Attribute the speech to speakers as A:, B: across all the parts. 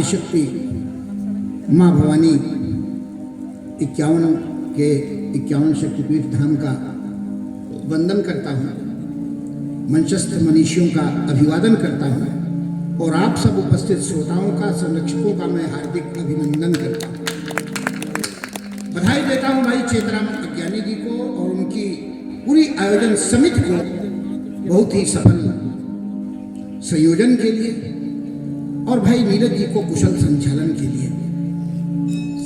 A: आदिशक्ति माँ भवानी 51 के 51 शक्तिपीठ धाम का वंदन करता हूँ, मंचस्थ मनीषियों का अभिवादन करता हूँ और आप सब उपस्थित श्रोताओं का, संरक्षकों का मैं हार्दिक अभिनंदन करता हूँ। बधाई देता हूँ भाई चेतराम अज्ञानी जी को और उनकी पूरी आयोजन समिति को बहुत ही सफल संयोजन के लिए, और भाई नीरज जी को कुशल संचालन के लिए।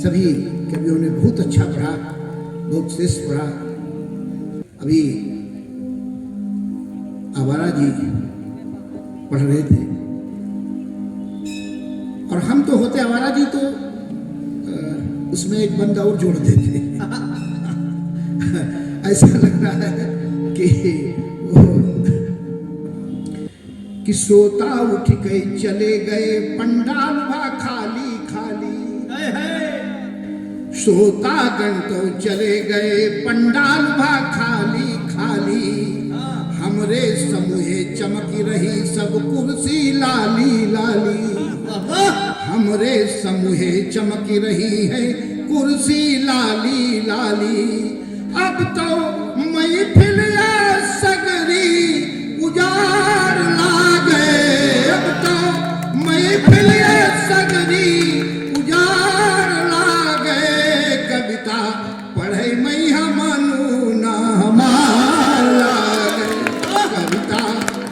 A: सभी कवियों ने बहुत अच्छा पढ़ा, बहुत श्रेष्ठ पढ़ा। अभी आवारा जी पढ़ रहे थे और हम तो होते आवारा जी तो उसमें एक बंदा और जोड़ देते। ऐसा लग रहा है कि श्रोता उठ के चले गए, पंडाल भा खाली खाली। श्रोता गण तो चले गए, पंडाल भा खाली खाली। हमरे समूहे चमक रही सब कुर्सी लाली लाली। हमरे समूहे चमक रही है कुर्सी लाली लाली। अब तो महफिल सगरी उजाड़ लागे। अब तो महफिल सगरी उजाड़ लागे। कविता पढ़े मैया मनु ना हमार लागे। कविता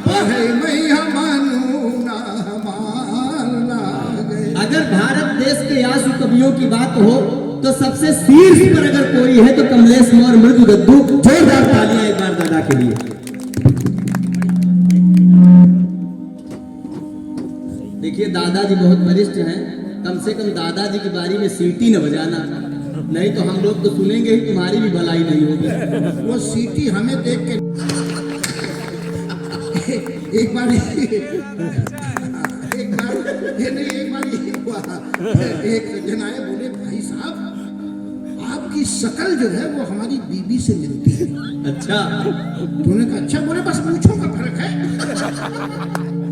A: पढ़े मैया मनु ना हमार लागे।
B: अगर भारत देश के आशु कवियों की बात हो तो सबसे शीर्ष पर अगर कोई है तो कमलेश मौर्य मृदु गद्दू। जोरदार तालियां एक बार दादा के लिए। देखिए दादाजी बहुत वरिष्ठ हैं, कम से कम दादाजी की बारी में सीटी न बजाना, नहीं तो हम लोग तो सुनेंगे ही, तुम्हारी भी भलाई नहीं होगी।
A: वो सीटी हमें देख के एक बार ये हुआ, एक जन आए बोले भाई साहब आपकी शक्ल जो है वो हमारी बीबी से मिलती है।
B: अच्छा,
A: तूने कहा अच्छा? बोले बस मूंछों का फर्क है।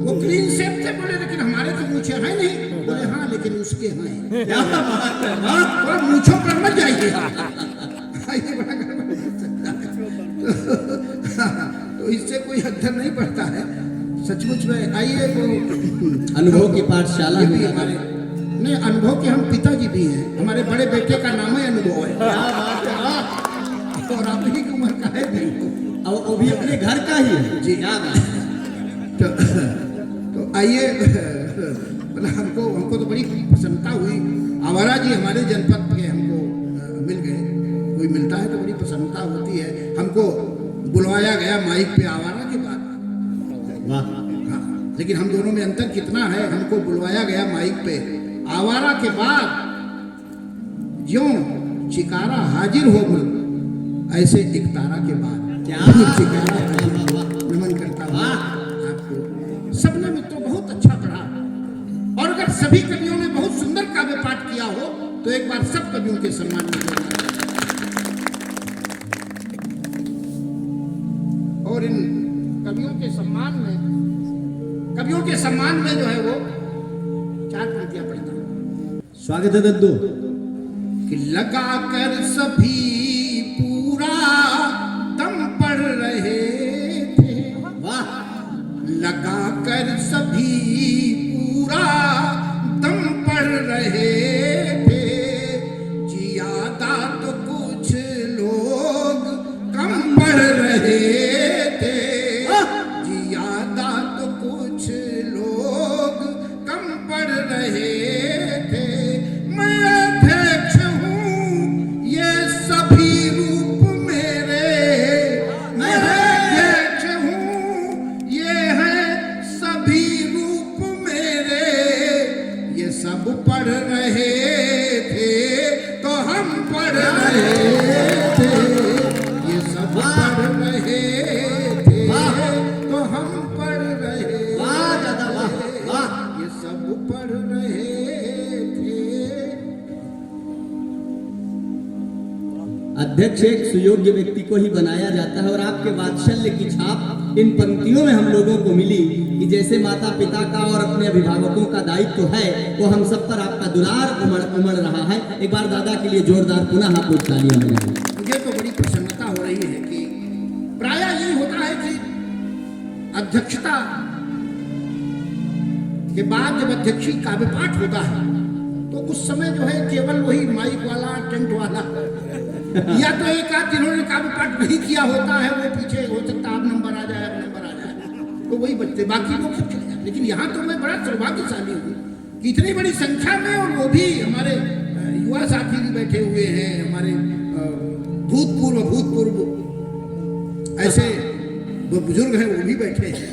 A: वो क्लीन शेव थे, बोले लेकिन हमारे तो मूंछें हैं नहीं। बोले हाँ लेकिन उसके हैं। थोड़ा मूंछों पर मत जाइए। ये बड़ा गड़बड़ हो सकता है। तो इससे कोई अक्षर नहीं पड़ता है सचमुच में। आइए वो
B: अनुभव की पाठशाला
A: भी हमारे नहीं, अनुभव के हम पिताजी भी हैं। हमारे बड़े बेटे का नाम है अनुभव है। और अपनी उम्र का है भी,
B: और वो भी अपने घर का ही है
A: जी। तो आइए, हमको तो बड़ी प्रसन्नता हुई। आवारा जी हमारे जनपद के हमको मिल गए। कोई मिलता है तो बड़ी प्रसन्नता होती है। हमको बुलवाया गया माइक पे आवारा के बाद। हाँ, लेकिन हम दोनों में अंतर कितना है। हमको बुलवाया गया माइक पे आवारा के बाद, ज्यों चिकारा हाजिर हो गए ऐसे एक तारा के बाद चिकारा नमन करता हूँ आपको। सबने मित्रों बहुत अच्छा पढ़ा, और अगर सभी कवियों ने बहुत सुंदर काव्य पाठ किया हो तो एक बार सब कवियों के सम्मान में होगा। और इन कवियों के सम्मान में जो है वो 4 पंक्तियां पढ़ता हूं।
B: स्वागत है दद्दू।
A: कि लगा कर सभी पूरा दम पढ़ रहे थे।
B: वाह।
A: लगा कर सभी पूरा दम पढ़ रहे थे। जियादा तो कुछ लोग कम पढ़ रहे थे। जियादा तो कुछ लोग कम पढ़ रहे थे। मैं अध्यक्ष हूँ ये सभी रूप मेरे। मैं अध्यक्ष हूँ ये है सभी रूप मेरे।
B: अध्यक्ष एक सुयोग्य व्यक्ति को ही बनाया जाता है और आपके वात्सल्य की छाप इन पंक्तियों में हम लोगों को मिली कि जैसे माता पिता का और अपने अभिभावकों का दायित्व है वो हम सब पर आपका दुलार उमड़ रहा है। एक बार दादा के लिए जोरदार पुनः आप लोग तालियां बजाएं।
A: मुझे तो बड़ी प्रसन्नता हो रही है कि प्रायः यही होता है कि अध्यक्षता के बाद जब अध्यक्षीय काव्य पाठ होता है तो उस समय जो है केवल वही माइक वाला टेंट वाला या तो एक आध जिन्होंने काव्य पाठ नहीं किया होता है वो पीछे हो सकता है, अब नंबर आ जाए तो वही बच्चे, बाकी लोग सब चले जाए। लेकिन यहाँ तो मैं बड़ा सौभाग्यशाली हूँ कि इतनी बड़ी संख्या में, और वो भी हमारे युवा साथी भी बैठे हुए हैं, हमारे भूतपूर्व ऐसे वो बुजुर्ग हैं वो भी बैठे हैं।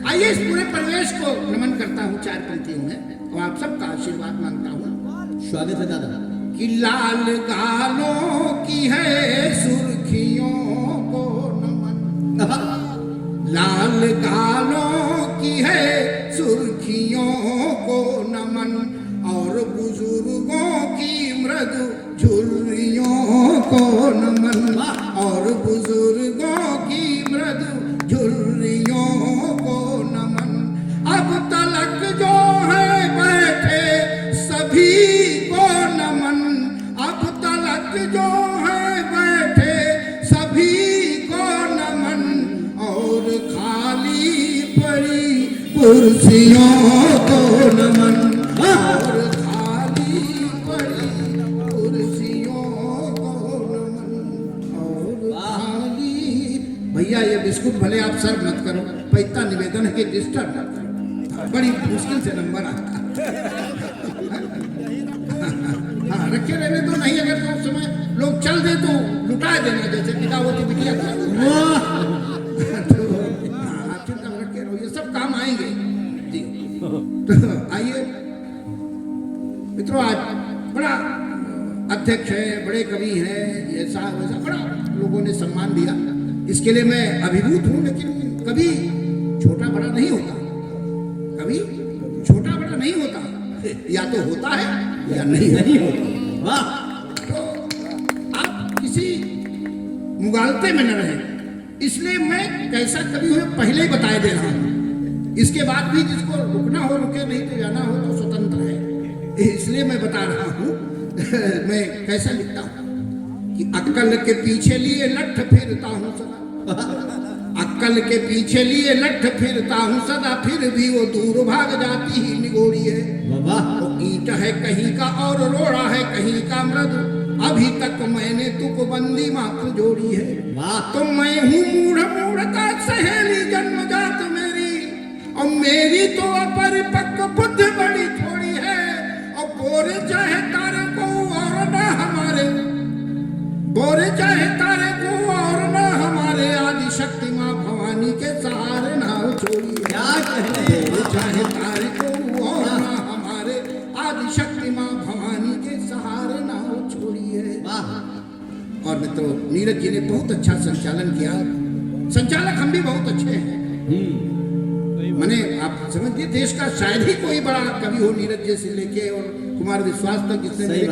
A: आइए इस पूरे परिवेश को नमन करता हूँ 4 पंक्तियों में और आप सबका आशीर्वाद मांगता हूँ।
B: स्वागत है दादा।
A: कि लाल गालों की है सुर्खियों को नमन, लाल गालों की है सुर्खियों को नमन, और बुजुर्गों की मृदु झुर्रियों को नमन, और बुजुर्गों की मृदु झुर्रियों को नमन। अब तलक जो है बैठे सभी को नमन, अब तलक जो है बैठे सभी को नमन, और खाली पड़ी कुर्सियों को नमन, और खाली पड़ी कुर्सियों को नमन, और खाली। भैया ये बिस्कुट भले आप सर्व मत करो, पर इतना निवेदन है कि डिस्टर्ब मत करो, बड़ी मुश्किल से नंबर आता है। हाँ रखे रहने तो नहीं, अगर तो उस समय लोग चल दे तो लुटा देना, जैसे पिता वो की बिटिया तो आप चिंता रखे रहो, ये सब काम आएंगे जी। तो आइए मित्रों, आज बड़ा अध्यक्ष है, बड़े कवि हैं, ऐसा वैसा बड़ा लोगों ने सम्मान दिया, इसके लिए मैं अभिभूत हूँ। लेकिन कभी छोटा बड़ा नहीं होता, कभी छोटा बड़ा नहीं होता, या तो होता है या नहीं होता। वाह! तो आप किसी मुगालते में न रहें, इसलिए मैं कैसा कवि हूँ पहले ही बताए दे रहा हूँ। इसके बाद भी जिसको रुकना हो रुके, नहीं तो जाना हो तो स्वतंत्र है, इसलिए मैं बता रहा हूँ। मैं कैसा लिखता हूँ कि अक्कल के पीछे लिए लठ फिरता हूँ सदा, अक्कल के पीछे लिए लठ फिरता हूँ सदा, फिर भी वो दूर भाग जाती ही निगोड़ी है। वो ईंट है कहीं का और रोड़ा है कहीं का मृदु, अभी तक मैंने तुक बंदी मात्र जोड़ी है। तो मैं हूँ मूढ़ता सहेली जन्मजात मेरी, और मेरी तो अपरिपक्व बुद्धि बड़ी थोड़ी है, और बोरे चाहे तारे को और न हमारे, बोरे चाहे तारे को और न हमारे, आदि शक्ति माँ भवानी के सहारे नाव छोड़ी। बोरे चाहे तारे को और न हमारे, आदि शक्ति माँ भवानी के सहारे नाव छोड़ी है। और मित्रों, नीरज जी ने बहुत अच्छा संचालन किया, संचालक हम भी बहुत अच्छे हैं। मैंने आप समझिए, देश का शायद ही कोई बड़ा कवि हो नीरज जी से लेके और कुमार विश्वास तक जिसने मेरे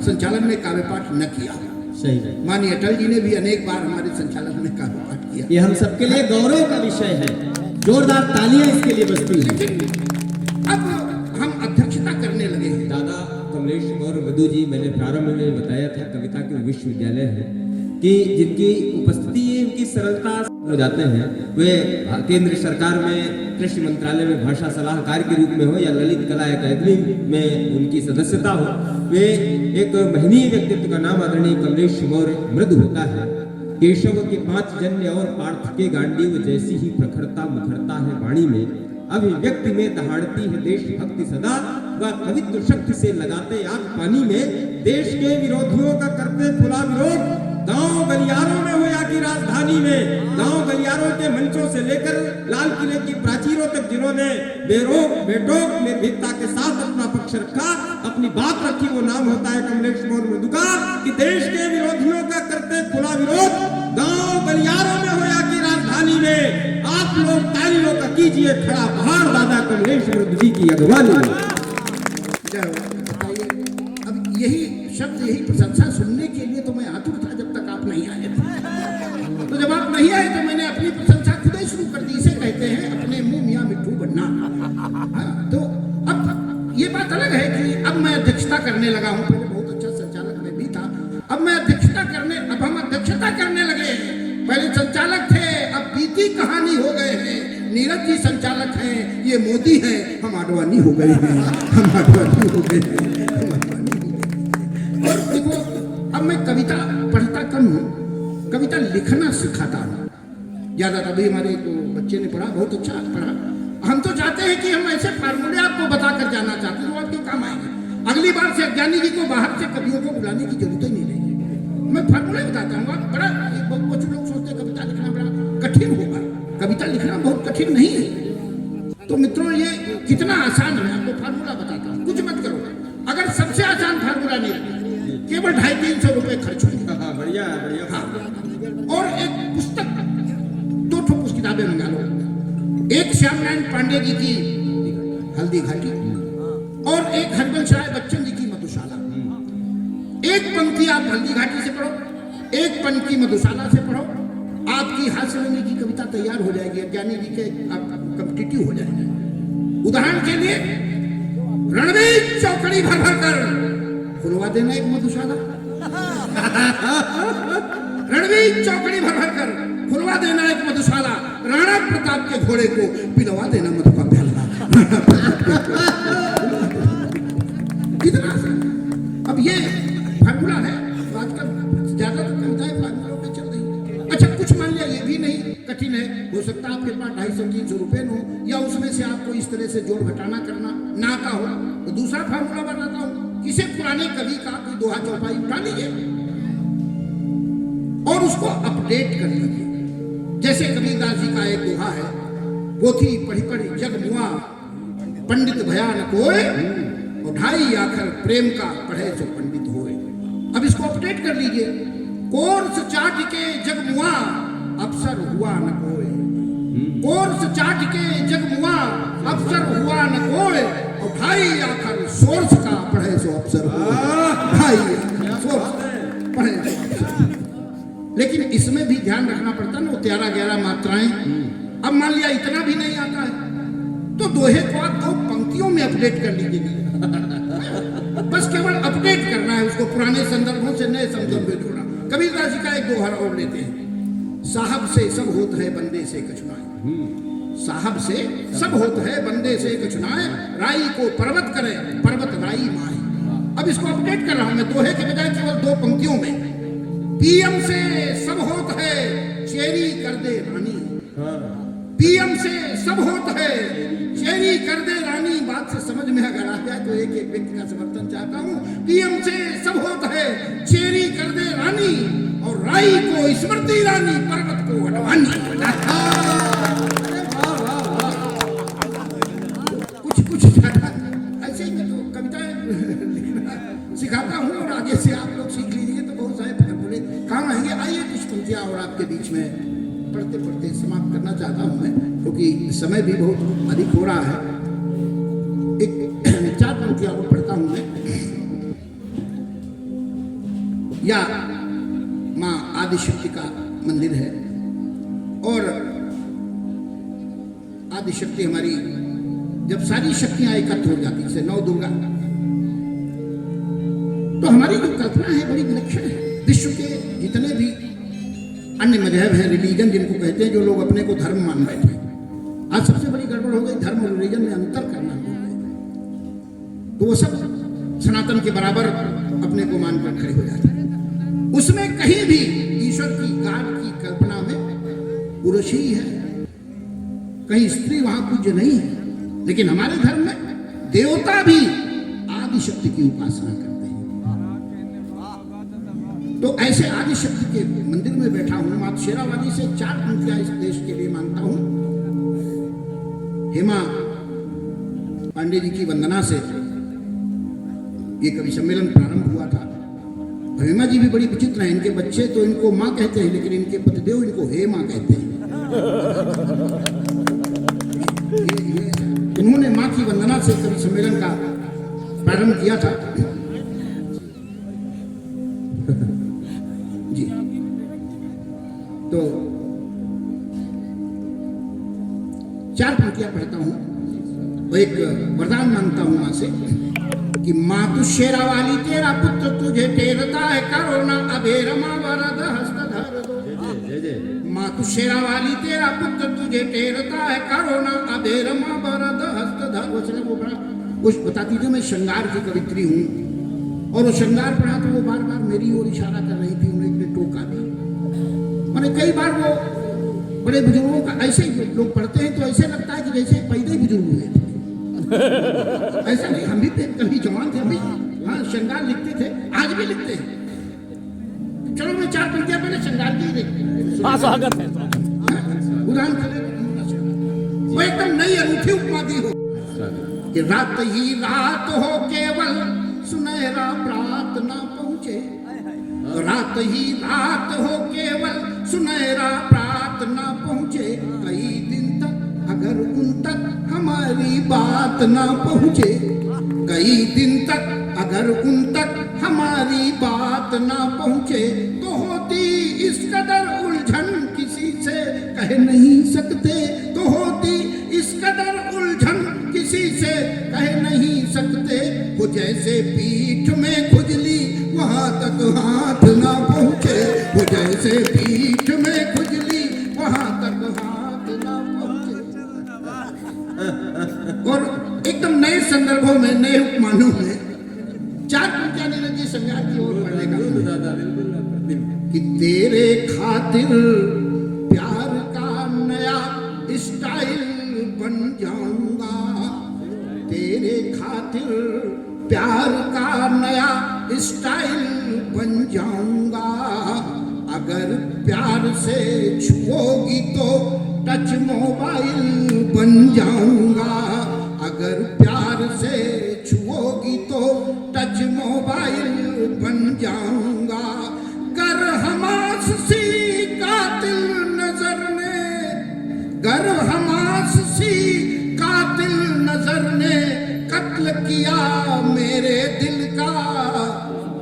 A: संचालन में काव्य पाठ न किया।
B: सही है।
A: माननीय अटल जी ने भी अनेक बार हमारे संचालन में काव्य पाठ किया।
B: ये हम सबके लिए गौरव का विषय है, जोरदार तालियां इसके लिए बजती हैं।
A: लेकिन अब हम अध्यक्षता करने लगे हैं।
C: दादा कमलेश और मधु जी, मैंने प्रारंभ में बताया था कविता के विश्वविद्यालय है कि जिनकी उपस्थिति इनकी सरलता हो जाते हैं, वे केंद्र सरकार में कृषि मंत्रालय में भाषा सलाहकार के रूप में हो या ललित कला अकादमी में उनकी सदस्यता हो, वे एक महनीय व्यक्तित्व का नाम आदरणीय कमलेश मौर्य मृदु होता है। केशव के 5 जन्य और पार्थ के गांडीव जैसी ही प्रखरता मुखरता है वाणी में, अभिव्यक्ति में दहाड़ती है देशभक्ति सदा, वह कवित्व शक्ति से लगाते आग पानी में, देश के विरोधियों का करते खुला विरोध, गांव गलियारों में हो या कि राजधानी में, गांव गलियारों के मंचों से लेकर लाल किले की प्राचीरों तक जिन्होंने बेरोक बेटोक निर्भीकता के साथ अपना पक्ष रखा, अपनी बात रखी, वो नाम होता है कमलेश मौर्य मृदु का। कि देश के विरोधियों का करते खुला विरोध, गांव गलियारों में हो या कि राजधानी में, आप लोग तालियों का कीजिए खड़ा पहाड़ दादा कमलेश मृदु जी की अगवानी में।
A: अब यही शब्द, यही प्रशंसा सुनने के लिए तो मैं आतुर था, जब तक आपने नहीं आए तो मैंने अपनी प्रशंसा खुद ही शुरू कर दी। इसे कहते हैं अपने मुंह मियाँ मिट्ठू बनना। हाँ, तो अब ये बात अलग है कि अब मैं अध्यक्षता करने लगा हूँ। पहले बहुत अच्छा संचालक मैं भी था, अब मैं अध्यक्षता करने, अब हम अध्यक्षता करने लगे हैं। पहले संचालक थे, अब बीती कहानी हो गए हैं। नीरज जी संचालक हैं, ये मोदी हैं, हम आडवाणी हो गए हैं, हम आडवाणी हो गए हैं, हम आडवाणी हो गए। और देखो, अब मैं कविता पढ़ता कम हूँ, कविता लिखना सिखाता हूँ ज्यादा। अभी हमारे एक बच्चे ने पढ़ा, बहुत अच्छा पढ़ा। हम तो चाहते हैं कि हम ऐसे फार्मूले आपको बताकर जाना चाहते हैं जो आपके काम आएंगे। अगली बार से अज्ञानी जी को बाहर से कवियों को बुलाने की जरूरत ही नहीं रहेगी। मैं फार्मूले बताता हूँ। बड़ा कुछ लोग सोचते हैं कविता लिखना बड़ा कठिन होगा। कविता लिखना बहुत कठिन नहीं है। तो मित्रों, ये कितना आसान है, आपको फार्मूला बताता हूँ। कुछ मत करो, अगर सबसे आसान फार्मूला नहीं, केवल 250-300 रुपए खर्च होंगे।
C: बढ़िया बढ़िया।
A: हाँ, और एक पुस्तक, 2 किताबें मंगा लो। एक श्याम नारायण पांडे जी की हल्दी घाटी और एक हरिवंश राय बच्चन जी की मधुशाला। एक पंक्ति आप हल्दी घाटी से पढ़ो, एक पंक्ति मधुशाला से पढ़ो, आपकी हास्यरंगी की कविता तैयार हो जाएगी। अज्ञानी जी के आप कॉम्पिटिटिव हो जाएंगे। उदाहरण के लिए, रणवीर चौकड़ी भर भर कर खुलवा देना एक मधुशाला। रणवीर चौकड़ी भर भर कर खुलवा देना एक मधुशाला। राणा प्रताप के घोड़े को पिलवा देना मधु का प्याला। कितना अब ये फार्मूला है। आजकल ज्यादातर कविताएं फार्मूलों पे चल रही। अच्छा, कुछ मान लिया ये भी नहीं कठिन है, हो सकता है आपके पास 250-300 रुपए हो, या उसमें से आपको इस तरह से जोड़ घटाना करना ना का हो, तो दूसरा फार्मूला बताता हूँ। किसी पुराने कवि का कोई दोहा चौपाई उठा लीजिए और उसको अपडेट कर लीजिए। जैसे कबीरदास जी का एक दोहा है, पोथी पढ़ी पढ़ी जग मुआ, पंडित भया न कोय, और 2.5 आखर प्रेम का पढ़े जो पंडित होए। अब इसको अपडेट कर लीजिए। कोर्स चाट के जग मुआ, अफसर हुआ न कोय। कोर्स चाट के जग मुआ, अफसर हुआ न कोय, और 2.5 आखर सोर्स का पढ़े जो अफसर हुआ। 2.5 सोर्स पढ़े जो अफसर। लेकिन इसमें भी ध्यान रखना पड़ता है ना, 13-11 मात्राएं। अब मान लिया इतना भी नहीं आता है, तो दोहे को आप 2 पंक्तियों में अपडेट कर लीजिए। बस केवल अपडेट करना है उसको, पुराने संदर्भों से नए संदर्भ में जोड़ना। कबीरदास जी का एक दोहा और लेते हैं। साहब से सब होत है, बंदे से कछुनाए। साहब से सब होत है, बंदे से कछुनाए। राई को पर्वत करे, पर्वत राई माए। अब इसको अपडेट कर रहा हूं मैं, दोहे के बजाय केवल 2 पंक्तियों में। पीएम से सब होत है, चेरी कर दे रानी। पीएम से सब होत है, चेरी कर दे रानी। बात से समझ में अगर आ जाए तो एक व्यक्ति का समर्थन चाहता हूं। पीएम से सब होत है, चेरी कर दे रानी, और राई को स्मृति रानी, पर्वत को अडवाणी। कुछ ऐसे ही मैं तो कविताएं लिखना सिखाता हूं, और आगे से आप लोग सीख लीजिए तो बहुत सारे फार्मूले काम आएंगे। आइए कुछ पंक्तियां और आपके बीच में पढ़ते पढ़ते समाप्त करना चाहता हूं मैं, क्योंकि समय भी बहुत अधिक हो रहा है। एक 4 पंक्तियां और पढ़ता हूं मैं। या माँ आदिशक्ति का मंदिर है, और आदिशक्ति हमारी जब सारी शक्तियां एकत्र हो जाती, जैसे 9 दुर्गा, तो हमारी जो कल्पना है बड़ी विलक्षण है। विश्व के जितने भी अन्य मजहब हैं, रिलीजन जिनको कहते हैं, जो लोग अपने को धर्म मान बैठे, आज सबसे बड़ी गड़बड़ हो गई, धर्म और रिलीजन में अंतर करना हो गया। तो वो सब सनातन के बराबर अपने को मानकर खड़े हो जाते हैं। उसमें कहीं भी ईश्वर की गाड की कल्पना में पुरुष ही है, कहीं स्त्री वहां पूज्य नहीं है। लेकिन हमारे धर्म में देवता भी आदिशक्ति की उपासना करते हैं। तो ऐसे आदिशक्ति के मंदिर में बैठा हूं। माता शेरावाली से 4 पंक्तियां इस देश के लिए मांगता हूं। हेमा पांडे जी की वंदना से ये कवि सम्मेलन प्रारंभ हुआ था। हेमा जी भी बड़ी विचित्र हैं, इनके बच्चे तो इनको माँ कहते हैं, लेकिन इनके पतिदेव इनको हे माँ कहते हैं। उन्होंने माँ की वंदना से कवि सम्मेलन का प्रारंभ किया था। जी, तो 4 पंक्तियां पढ़ता हूँ, वो एक वरदान मांगता हूँ माँ से कि माँ तू शेरा वाली तेरा पुत्र तुझे टेरता है, करो ना अभेरमा वरद हस्त धर दो। माँ तू शेरा वाली तेरा पुत्र तुझे टेरता है, करो ना अभेरमा वरद हस्त धर। वो बड़ा कुछ बताती थी, मैं श्रृंगार की कवित्री हूँ, और वो श्रृंगार पढ़ा तो वो बार बार मेरी ओर इशारा कर रही थी, उन्हें टोका भी। मैंने कई बार वो बड़े बुजुर्गों का ऐसे लोग पढ़ते हैं तो ऐसे लगता है कि जैसे पहले ही बुजुर्ग हुए थे। ऐसा नहीं, हम भी कभी जवान थे, हम भी हाँ श्रृंगार लिखते थे, आज भी लिखते हैं। चलो मैं 4 पंक्तियां पहले श्रृंगार की देखते हैं।
D: स्वागत है।
A: उदाहरण के लिए वो एकदम नई अनूठी उपमा दी हो कि रात ही रात हो केवल सुनहरा प्रात ना पहुंचे, रात ही रात हो केवल सुनहरा प्रात ना पहुंचे, कई दिन तक अगर उन तक हमारी बात ना पहुंचे, कई दिन तक अगर उन तक हमारी बात ना पहुंचे, तो होती इस कदर उलझन किसी से कह नहीं सकते, तो होती इस कदर उलझन किसी से कह नहीं सकते। वो जैसे पीठ में खुजली वहां तक हाथ ना पहुंचे, वो जैसे पीठ में खुजली वहां तक हाथ ना पहुंचे। और एकदम नए संदर्भों में, नए उपमानों में 4 पंक्तियां नीरज श्रृंगार की ओर बढ़ने का कि तेरे खातिर प्यार का नया स्टाइल बन जाऊंगा, तेरे खातिर प्यार का नया स्टाइल बन जाऊंगा, अगर प्यार से छुओगी तो टच मोबाइल बन जाऊंगा, अगर प्यार से छुओगी तो टच मोबाइल बन जाऊंगा। गर हमास सी कातिल नजर ने, गर हमास सी कातिल नजर ने कत्ल किया मेरे दिल का,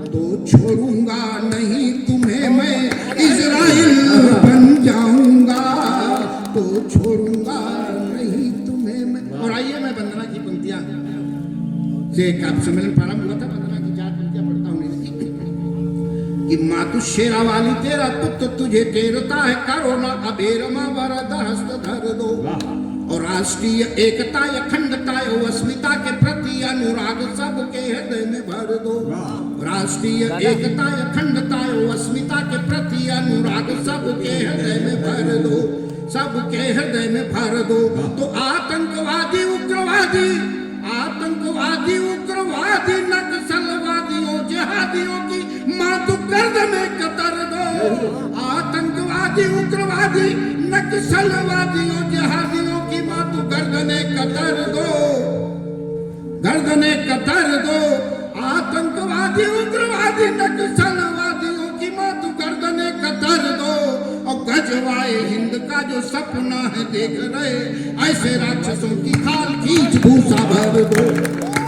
A: तो छोड़ूंगा नहीं तुम्हें मैं इजराइल बन जाऊंगा, तो छोड़ूंगा नहीं तुम्हें मैं। और आइए मैं वंदना की पंक्तियां से एक आप सम्मेलन प्रारंभ हुआ था, वंदना की 4 पंक्तियां पढ़ता हूं कि माँ तू शेरा वाली तेरा पुत्र तुझे टेरता है, करो ना अभेरमा वरद हस्त धर दो। और राष्ट्रीय एकता अखंडता और अस्मिता के प्रति अनुराग सबके हृदय में भर दो। राष्ट्रीय एकता अखंडता और अस्मिता के प्रति अनुराग सबके हृदय में भर दो, सबके हृदय में भर दो। तो आतंकवादी उग्रवादी, आतंकवादी उग्रवादी नक्सलवादियों जिहादियों की माँ तू गर्दनें कतर दो। आतंकवादी उग्रवादी नक्सलवादियों जिहादियों की माँ तू गर्दनें कतर दो, गर्दनें कतर दो। आतंकवादी उग्रवादी नक्सलवादियों की माँ तू गर्दनें कतर दो। और गजवाए हिंद का जो सपना है देख रहे, ऐसे राक्षसों की खाल खींच भूसा भर दो।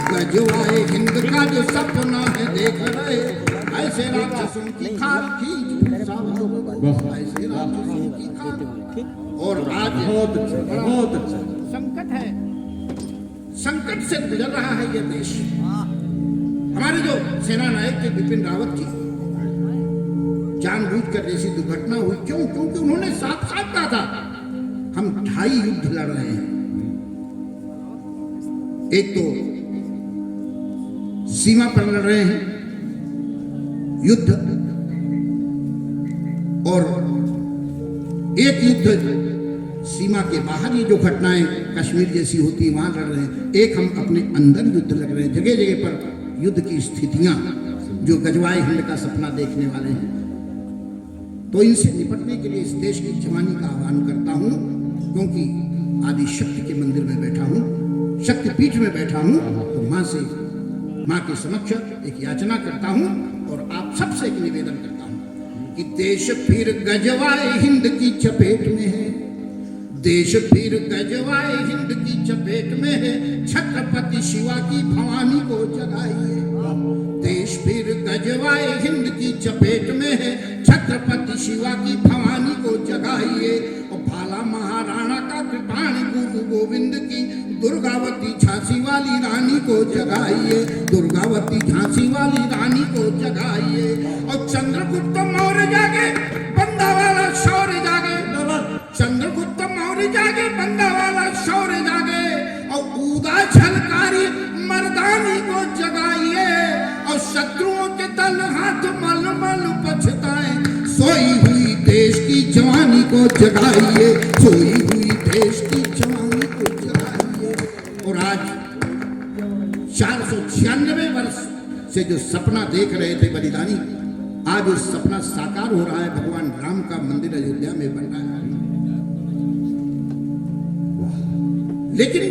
A: गजवाए हिंद का जो सपना है देख रहे, ऐसे राक्षसों की खाल खींच भूसा भर दो, ऐसे राक्षसों की खाल। और आज
C: बहुत अच्छा, बहुत अच्छा।
A: संकट है, संकट से गुजर रहा है यह देश। हमारे जो सेना नायक थे बिपिन रावत जी, जानबूझकर जैसी दुर्घटना हुई, क्यों? क्योंकि उन्होंने साफ साफ कहा था हम 2.5 युद्ध लड़ रहे हैं। एक तो सीमा पर लड़ रहे हैं युद्ध, और एक युद्ध सीमा के बाहर, ये जो घटनाएं कश्मीर जैसी होती है वहां लड़ रहे हैं। एक हम अपने अंदर युद्ध लड़ रहे हैं, जगह जगह पर युद्ध की स्थितियां जो गजवाए हिंद का सपना देखने वाले हैं। तो इनसे निपटने के लिए इस देश की जवानी का आह्वान करता हूं, क्योंकि आदि शक्ति के मंदिर में बैठा हूं, शक्तिपीठ में बैठा हूं, तो मां से, मां के समक्ष एक याचना करता हूं और आप सबसे एक निवेदन करता हूं कि देश फिर गजवाए हिंद की चपेट में है, देश फिर गजवाए हिंद की चपेट में है, छत्रपति शिवा की भवानी को जगाइए। देश फिर गजवाए हिंद की चपेट में है, छत्रपति पार्वती शिवा की भवानी को जगाइए, और भाला महाराणा का कृपाण गुरु गोविंद की दुर्गावती झांसी वाली रानी को जगाइए, दुर्गावती झांसी वाली रानी को जगाइए। और चंद्रगुप्त मौर्य जागे, बंदा वाला शौर्य जागे, चंद्रगुप्त मौर्य जागे, बंदा वाला शौर्य जागे। और ऊदा झलकारी मर्दानी को जगाइए, और शत्रुओं के दल हाथ मल मल पछताए। सोई हुई देश की जवानी को जगाइए, सोई हुई देश की जवानी को जगाइए। और आज 496 वर्ष से जो सपना देख रहे थे बलिदानी, आज उस सपना साकार हो रहा है। भगवान राम का मंदिर अयोध्या में बन रहा है। लेकिन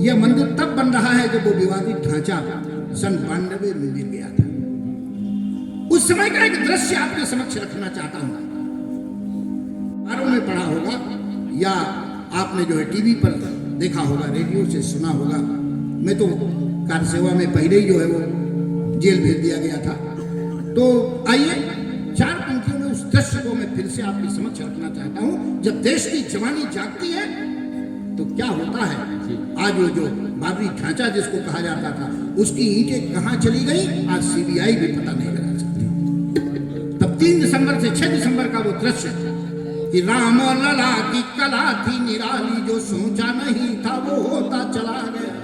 A: यह मंदिर तब बन रहा है जब वो विवादित ढांचा सन 92 में मिल गया था। उस समय का एक दृश्य आपके समक्ष रखना चाहता हूं। अखबारों में पढ़ा होगा या आपने जो है टीवी पर देखा होगा, रेडियो से सुना होगा। मैं तो कार्य सेवा में पहले ही जो है वो जेल भेज दिया गया था। तो आइए 4 पंक्तियों में उस दृश्य को मैं फिर से आपके समक्ष रखना चाहता हूं। जब देश की जवानी जागती है तो क्या होता है। आज वो जो बाबरी ढांचा जिसको कहा जाता था, उसकी ईंटें कहां चली गई, आज सीबीआई भी पता नहीं लगा सकती। तब 3 दिसंबर से 6 दिसंबर का वो दृश्य कि राम लला की कला थी निराली, जो सोचा नहीं था वो होता चला गया।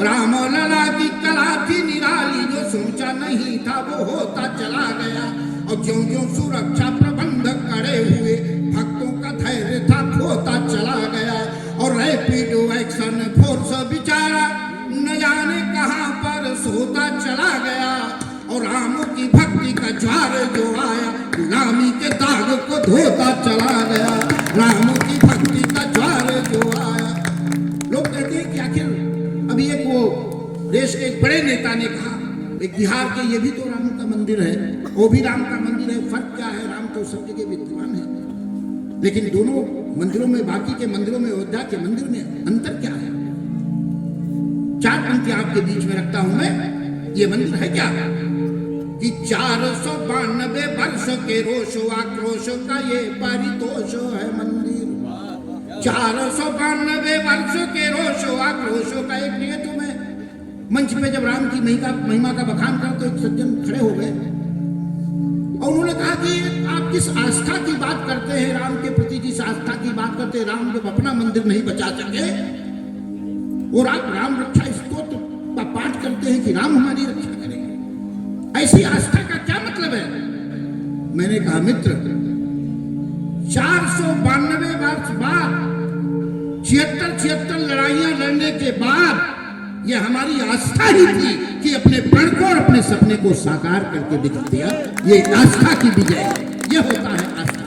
A: राम लला की कला थी निराली, जो सोचा नहीं था वो होता चला गया। और ज्यों ज्यों सुरक्षा प्रबंध करे हुए, भक्तों का धैर्य था खोता चला गया। और रैपिड एक्शन फोर्स बिचारा न जाने कहां पर सोता चला गया। और राम की भक्ति का ज्वार जो आया, गुलामी के दाग को धोता चला गया। राम की भक्ति का ज्वार जो आया। लोग कहते हैं कि आखिर अभी एक वो देश के एक बड़े नेता ने कहा, एक बिहार के, ये भी तो राम का मंदिर है, वो भी राम का मंदिर है, फर्क क्या है, राम तो सब जगह विद्यमान है। लेकिन दोनों मंदिरों में, बाकी के मंदिरों में, अयोध्या के मंदिर में अंतर क्या है। 4 पंक्तियां आपके बीच में रखता हूं मैं। ये मंदिर है क्या कि 492 वर्ष के रोष आक्रोश का ये परितोष है मंदिर। 492 वर्ष के रोष आक्रोश का एक लिए तुम्हें मंच पे जब राम की महिमा का बखान कर, तो एक सज्जन खड़े हो गए और उन्होंने कहा कि आप किस आस्था की बात करते हैं, राम के प्रति जिस आस्था की बात करते हैं, राम जब अपना मंदिर नहीं बचा सके और आप राम रक्षा स्तोत्र का पाठ करते हैं कि राम हमारी रक्षा करेंगे, ऐसी आस्था का क्या मतलब है। मैंने कहा मित्र, 492 वर्ष बाद 76 लड़ाइयां लड़ने के बाद यह हमारी आस्था ही थी कि अपने प्रण को और अपने सपने को साकार करके दिखा दिया। ये आस्था की विजय है, ये होता है आस्था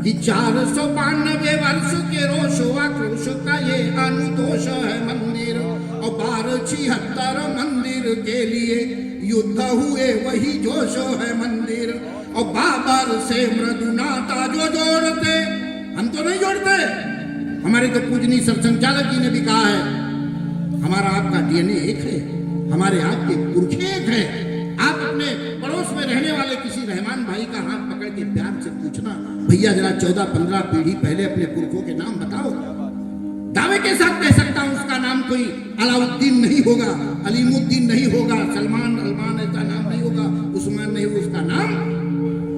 A: कि 492 वर्ष के रोष आक्रोश का ये अनुतोष है मंदिर। और 1276 मंदिर के लिए युद्ध हुए वही जोश है मंदिर। और बाबर से मृदु नाता जो जोड़ते, हम तो नहीं जोड़ते, हमारे तो पूजनीय संचालक जी ने भी कहा है, हमारा आपका डीएनए एक है, हमारे आपके पुरखे एक है। आप अपने पड़ोस में रहने वाले किसी रहमान भाई का हाथ पकड़ के प्यार से पूछना, भैया जरा 14-15 पीढ़ी पहले अपने पुरखों के नाम बताओ। दावे के साथ कह सकता हूं उसका नाम कोई अलाउद्दीन नहीं होगा, अलीमुद्दीन नहीं होगा, सलमान अलमान ऐसा नाम नहीं होगा, उस्मान नहीं होगा। उसका नाम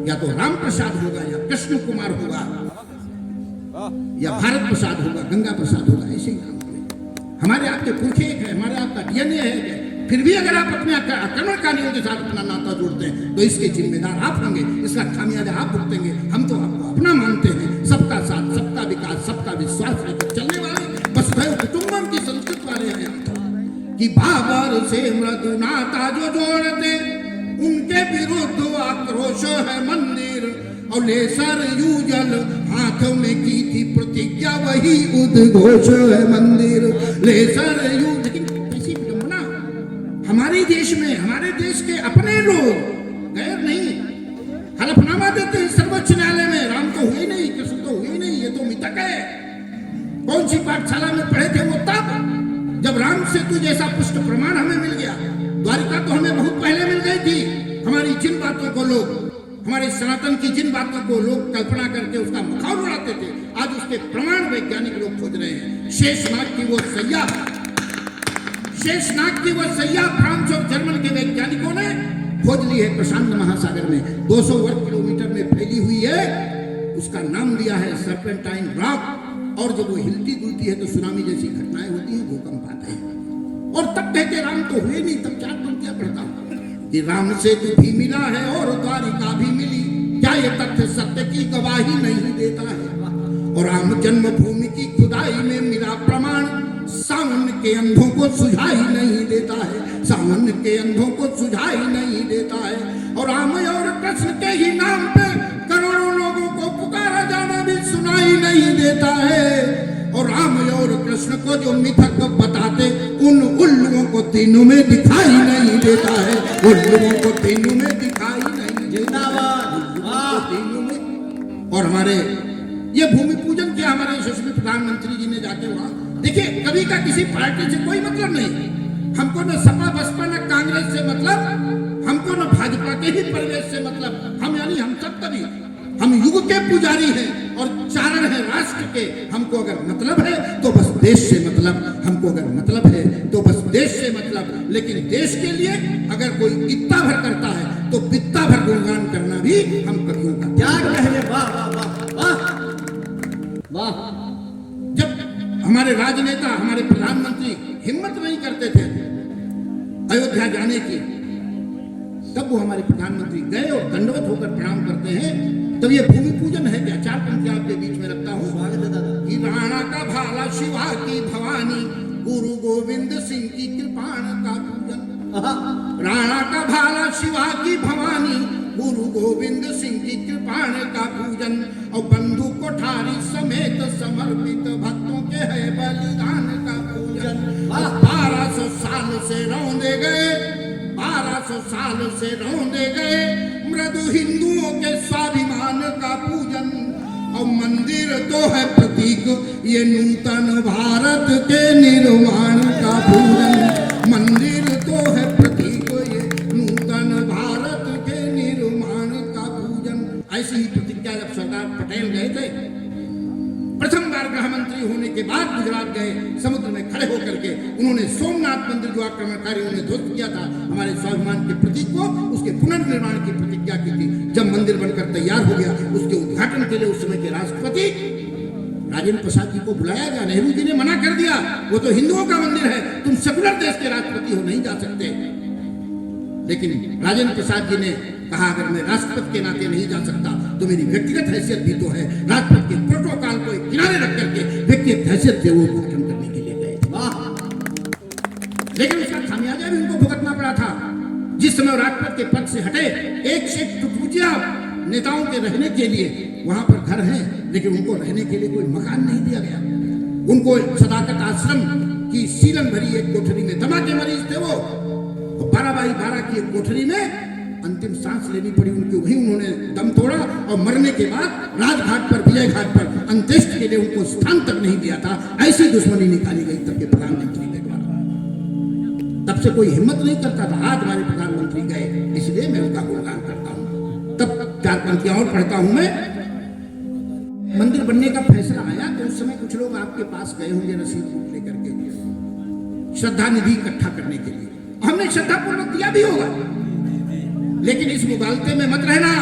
A: या तो राम प्रसाद होगा, या कृष्ण कुमार होगा, या भारत प्रसाद होगा, गंगा प्रसाद होगा, ऐसे ही नाम है। हमारे आपके पुरखे एक है, हमारे आपका डीएनए है। फिर भी अगर आप अपने आक्रमणकारियों के साथ अपना नाता जोड़ते हैं तो इसके जिम्मेदार आप होंगे, इसका खामियाजा आप भुगतेंगे। हम तो आपको अपना मानते हैं, सबका साथ, सबका विकास, सबका विश्वास लेकर चलने वाले, वसुधैव कुटुंबकम की संस्कृति वाले हैं हम तो। कि बाबर से मृदु नाता जो जोड़ते, उनके विरुद्ध आक्रोश है मंदिर। और लेसर यूजल हाथों में की थी प्रतिज्ञा, वही उद्घोष है मंदिर। लेसर यूज, लेकिन कैसी विडंबना, हमारे देश में, हमारे देश के अपने लोग, गैर नहीं, हलफनामा देते हैं सर्वोच्च न्यायालय में, राम तो हुए नहीं, कृष्ण तो हुए नहीं, ये तो मिथक है। कौन सी पाठशाला में पढ़े थे वो तब, जब राम सेतु जैसा पुष्ट प्रमाण हमें मिल गया। द्वारिका तो हमें बहुत पहले मिल गई थी, हमारी जिन बातों को लोग, हमारे सनातन की जिन बातों को लोग कल्पना करके उसका मखान उड़ाते थे, आज उसके प्रमाण वैज्ञानिक लोग खोज रहे हैं। शेषनाग की वो सैया, शेषनाग की वो सैया फ्रांस और जर्मन के वैज्ञानिकों ने खोज ली है प्रशांत महासागर में, 200 वर्ग किलोमीटर में फैली हुई है। उसका नाम दिया है सर्पेंटाइन रॉक। और जब वो हिलती डुलती है तो सुनामी जैसी घटनाएं होती हैं, भूकंप आते हैं। और तब कहते राम तो हुए नहीं, तब 4 पंक्तियां पढ़ता हूं कि राम से तू भी मिला है और द्वारिका भी मिली, क्या ये तथ्य सत्य की गवाही नहीं देता है। और राम जन्मभूमि की खुदाई में मिला प्रमाण, सावन के अंधों को सुझाई नहीं देता है, सावन के अंधों को सुझाई नहीं देता है। और राम और कृष्ण के ही नाम पे करोड़ों लोगों को पुकारा जाना भी सुनाई नहीं देता है। और राम और कृष्ण को जो मिथक बताते, उन उल्लुओं को तीनों में दिखाई नहीं देता है, उल्लुओं को तीनों में दिखाई नहीं देता तीनों में। और हमारे ये भूमि पूजन किया हमारे यशस्वी प्रधानमंत्री जी ने जाके वहां। देखिए, कभी का किसी पार्टी से कोई मतलब नहीं, हमको न सपा बसपा न कांग्रेस से मतलब, हमको न भाजपा के ही परिवेश से मतलब। हम यानी हम सब कभी, हम युग के पुजारी हैं और चारण है राष्ट्र के। हमको अगर मतलब है तो बस देश से मतलब, हमको अगर मतलब है तो बस देश से मतलब। लेकिन देश के लिए अगर कोई इत्ता भर करता है तो बित्ता भर गुणगान करना भी हम कवियों का
B: त्याग कहने। वाह वाह वाह वाह।
A: जब हमारे राजनेता, हमारे प्रधानमंत्री हिम्मत नहीं करते थे अयोध्या जाने की, तब वो हमारे प्रधानमंत्री गए और दंडवत होकर प्रणाम करते हैं। तब ये भूमि पूजन है क्या? 4 पंक्तियां आपके बीच में रखता हूँ। कि राणा का भाला शिवा की भवानी, गुरु गोविंद सिंह की कृपाण का पूजन। राणा का भाला शिवा की भवानी, गुरु गोविंद सिंह की कृपाण का पूजन। और बंधु कोठारी समेत समर्पित भक्तों के है बलिदान का पूजन। 1200 साल से रौंदे गए, 1200 साल से रौंदे गए मृदु हिंदुओं के स्वाभिमान का पूजन। और मंदिर तो है प्रतीक ये नूतन भारत के निर्माण का पूजन। मंदिर तो है प्रतीक ये नूतन भारत के निर्माण का पूजन। ऐसी ही प्रतिज्ञा जब सरदार पटेल गए थे, प्रथम बार गृह मंत्री होने के बाद गुजरात गए, समुद्र में खड़े होकर के उन्होंने सोमनाथ मंदिर जो आक्रमणकारियों ने ध्वस्त किया था हमारे स्वाभिमान के प्रतीक को, उसके पुनर्निर्माण की प्रतिज्ञा की थी। जब मंदिर बनकर तैयार हो गया, उसके उद्घाटन के लिए उस समय के राष्ट्रपति राजेंद्र प्रसाद जी को बुलाया गया। नेहरू जी ने मना कर दिया, वो तो हिंदुओं का मंदिर है, तुम सेकुलर देश के राष्ट्रपति हो, नहीं जा सकते। लेकिन राजेंद्र प्रसाद जी ने कहा, अगर मैं राष्ट्रपति के नाते नहीं जा सकता तो मेरी व्यक्तिगत हैसियत भी तो है। राष्ट्रपति के प्रोटोकॉल को किनारे रख करके व्यक्तिगत हैसियत से वो उद्घाटन करने के लिए गए। लेकिन उसका खामियाजा भी उनको भुगतना पड़ा था। जिस समय राष्ट्रपति के पद से हटे, एक से टुकड़िया नेताओं के रहने के लिए वहां पर घर हैं, लेकिन उनको रहने के लिए कोई मकान नहीं दिया गया। उनको सदाकत आश्रम की सीलन भरी एक कोठरी में, दमा के मरीज थे वो, 12x12 की एक कोठरी में अंतिम सांस लेनी पड़ी उनकी। वहीं उन्होंने दम तोड़ा और मरने के बाद राजघाट पर, विजय घाट पर अंत्येष्टि के लिए उनको स्थान तक नहीं दिया था। ऐसी दुश्मनी निकाली गई तब के प्रधानमंत्री के द्वारा। तब से कोई हिम्मत नहीं करता था। आज हमारे प्रधानमंत्री गए, इसलिए मैं उनका गुणगान करता हूँ। तब 4 पंक्तियां और पढ़ता हूं मैं। मंदिर बनने का फैसला आया तो उस समय कुछ लोग आपके पास गए होंगे रसीद बुक लेकर के, श्रद्धा निधि इकट्ठा करने के लिए। हमने श्रद्धापूर्वक दिया भी होगा, लेकिन इस मुगालते में मत रहना।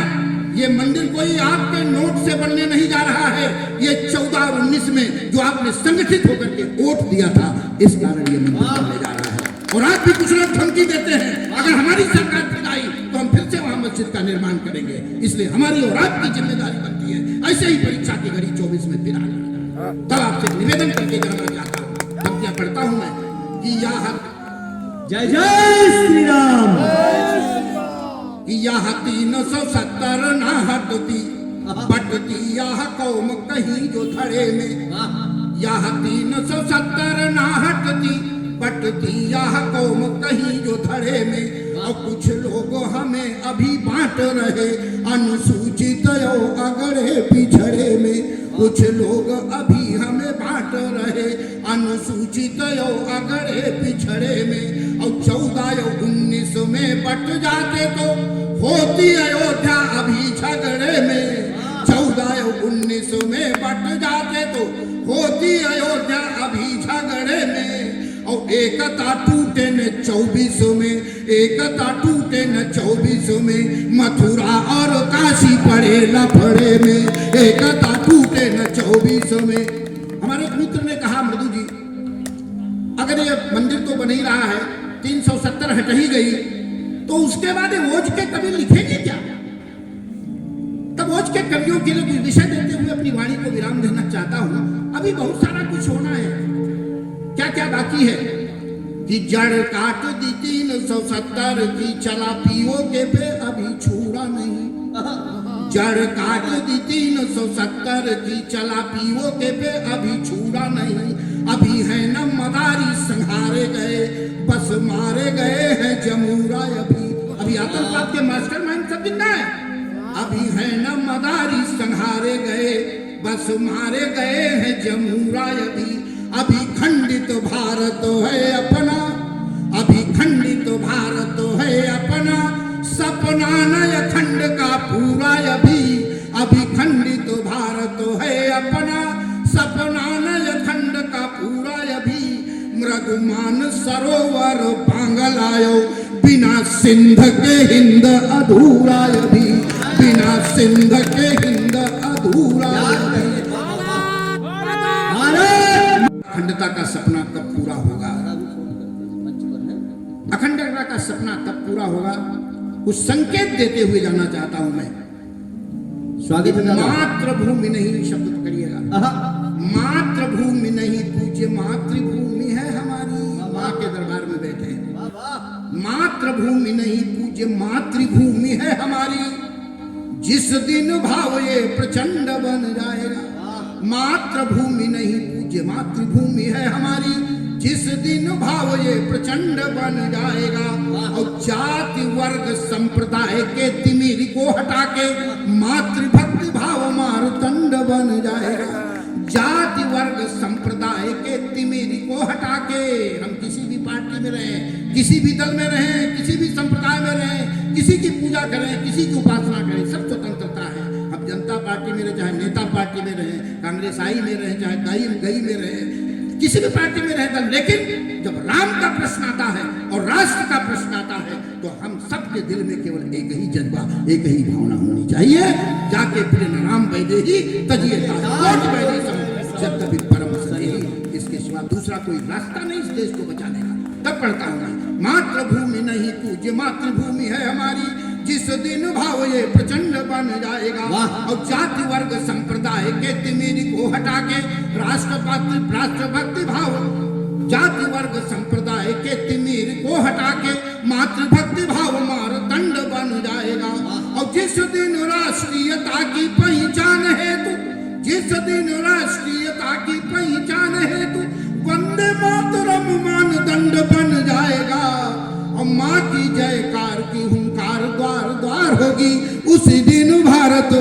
A: ये मंदिर कोई आपके नोट से बनने नहीं जा रहा है। ये 14 और 19 में जो आपने संगठित होकर के वोट दिया था, इस कारण ये मंदिर बनने जा रहा है। और आज भी कुछ लोग धमकी देते हैं, अगर हमारी सरकार फिर आई तो हम फिर से वहां मस्जिद का निर्माण करेंगे। इसलिए हमारी और आपकी जिम्मेदारी बनती है। ऐसे ही परीक्षा की घड़ी 24 में फिर आ गई। तब आपसे निवेदन करके जाना चाहता हूँ, पंक्तियां पढ़ता हूं मैं कि
B: जय जय श्री राम।
A: यह 370 नाहटती बटती यह कौम कहीं जो धड़े में। यह 370 नाहटती बटती यह कौम कहीं जो धड़े में। और कुछ लोग हमें अभी बांट रहे अनुसूचित अगड़े पिछड़े में। कुछ लोग अभी हमें बांट रहे अनुसूचित अगड़े पिछड़े में। और 14 और 19 में बट जाते तो होती अयोध्या अभी झगड़े में, 14-19 में बट जाते तो होती अयोध्या अभी झगड़े में। और एकता टूटे न 24 में, एकता टूटे न 24 में, मथुरा और काशी पड़े लफड़े में, एकता टूटे न 24 में। हमारे एक मित्र ने कहा, मृदु जी अगर ये मंदिर तो बन ही रहा है, 370 हट ही गई, तो उसके बाद ओज के कवि लिखेंगे क्या? तब ओज के कवियों के लिए कुछ विषय देते हुए अपनी वाणी को विराम देना चाहता हूं। अभी बहुत सारा कुछ होना है। क्या क्या बाकी है कि जड़ काट दी 370 की, चला पीओगे पे अभी छूरा नहीं। जड़ काट दी 370 की, चला पीओगे पे अभी छूरा नहीं। अभी है न मदारी संहारे गए, बस मारे गए हैं जमूरा। अभी आतंकवाद के मास्टरमाइंड सब जिंदा है। अभी है न मदारी संहारे गए, बस मारे गए हैं जमूरा। अभी खंडित भारत है अपना, अभी खंडित भारत है अपना, सपना नय खंड का पूरा। अभी खंडित भारत है अपना, सपना नय खंड का पूरा। मृगुमान सरोवर बांगलायो, बिना सिंध के हिंद अधूरा। बिना सिंध के हिंद अधूरा। अखंडता का सपना कब पूरा होगा? अखंडता का सपना कब पूरा होगा? कुछ संकेत देते हुए जाना चाहता हूं मैं।
B: स्वागत है।
A: मातृभूमि नहीं, शब्द पकड़िएगा, मातृभूमि नहीं पूज्य मातृभूमि है हमारी। माँ के दरबार में बैठे हैं। मातृभूमि नहीं पूज्य मातृभूमि है हमारी। जिस दिन भाव ये प्रचंड बन जाएगा। मातृभूमि नहीं पूज्य मातृभूमि है हमारी। जिस दिन भाव ये प्रचंड बन जाएगा। और जाति वर्ग संप्रदाय के तिमिर को हटा के मातृभक्ति भाव मारतंड बन जाएगा। जाति वर्ग संप्रदाय के तिमिर को हटा के हम किसी भी पार्टी में रहें, किसी भी दल में रहें, किसी भी संप्रदाय में रहें, किसी की पूजा करें, किसी की उपासना करें, सब स्वतंत्रता है। अब जनता पार्टी में रहे, चाहे नेता पार्टी में रहे, कांग्रेस आई में रहे, चाहे गई में रहे, किसी भी पार्टी में रहे। लेकिन जब राम का प्रश्न आता है और राष्ट्र का प्रश्न आता है तो हम सबके दिल में केवल एक ही जज्बा, एक ही भावना होनी चाहिए। जाके प्रिय राम वैदेही तजिए कोट वैदेही जब तभी परम सदेही। इसके सिवा दूसरा कोई रास्ता नहीं इस देश को बचाने का। तब पढ़ता हूं मैं, मातृभूमि नहीं पूज्य मातृभूमि है हमारी। जिस दिन भाव ये प्रचंड बन जाएगा। और जाति वर्ग संप्रदाय के तिमिर को हटा के राष्ट्रभक्ति भाव, जाति वर्ग संप्रदाय के तिमिर को हटा के मातृभक्ति भाव मारतंड बन जाएगा। और जिस दिन राष्ट्रीयता की पहचान हेतु, जिस दिन राष्ट्रीयता की पहचान हेतु वंदे मातरम मानदंड बन जाएगा। और माँ की जयकार की हुंकार द्वार द्वार होगी। उसी दिन भारत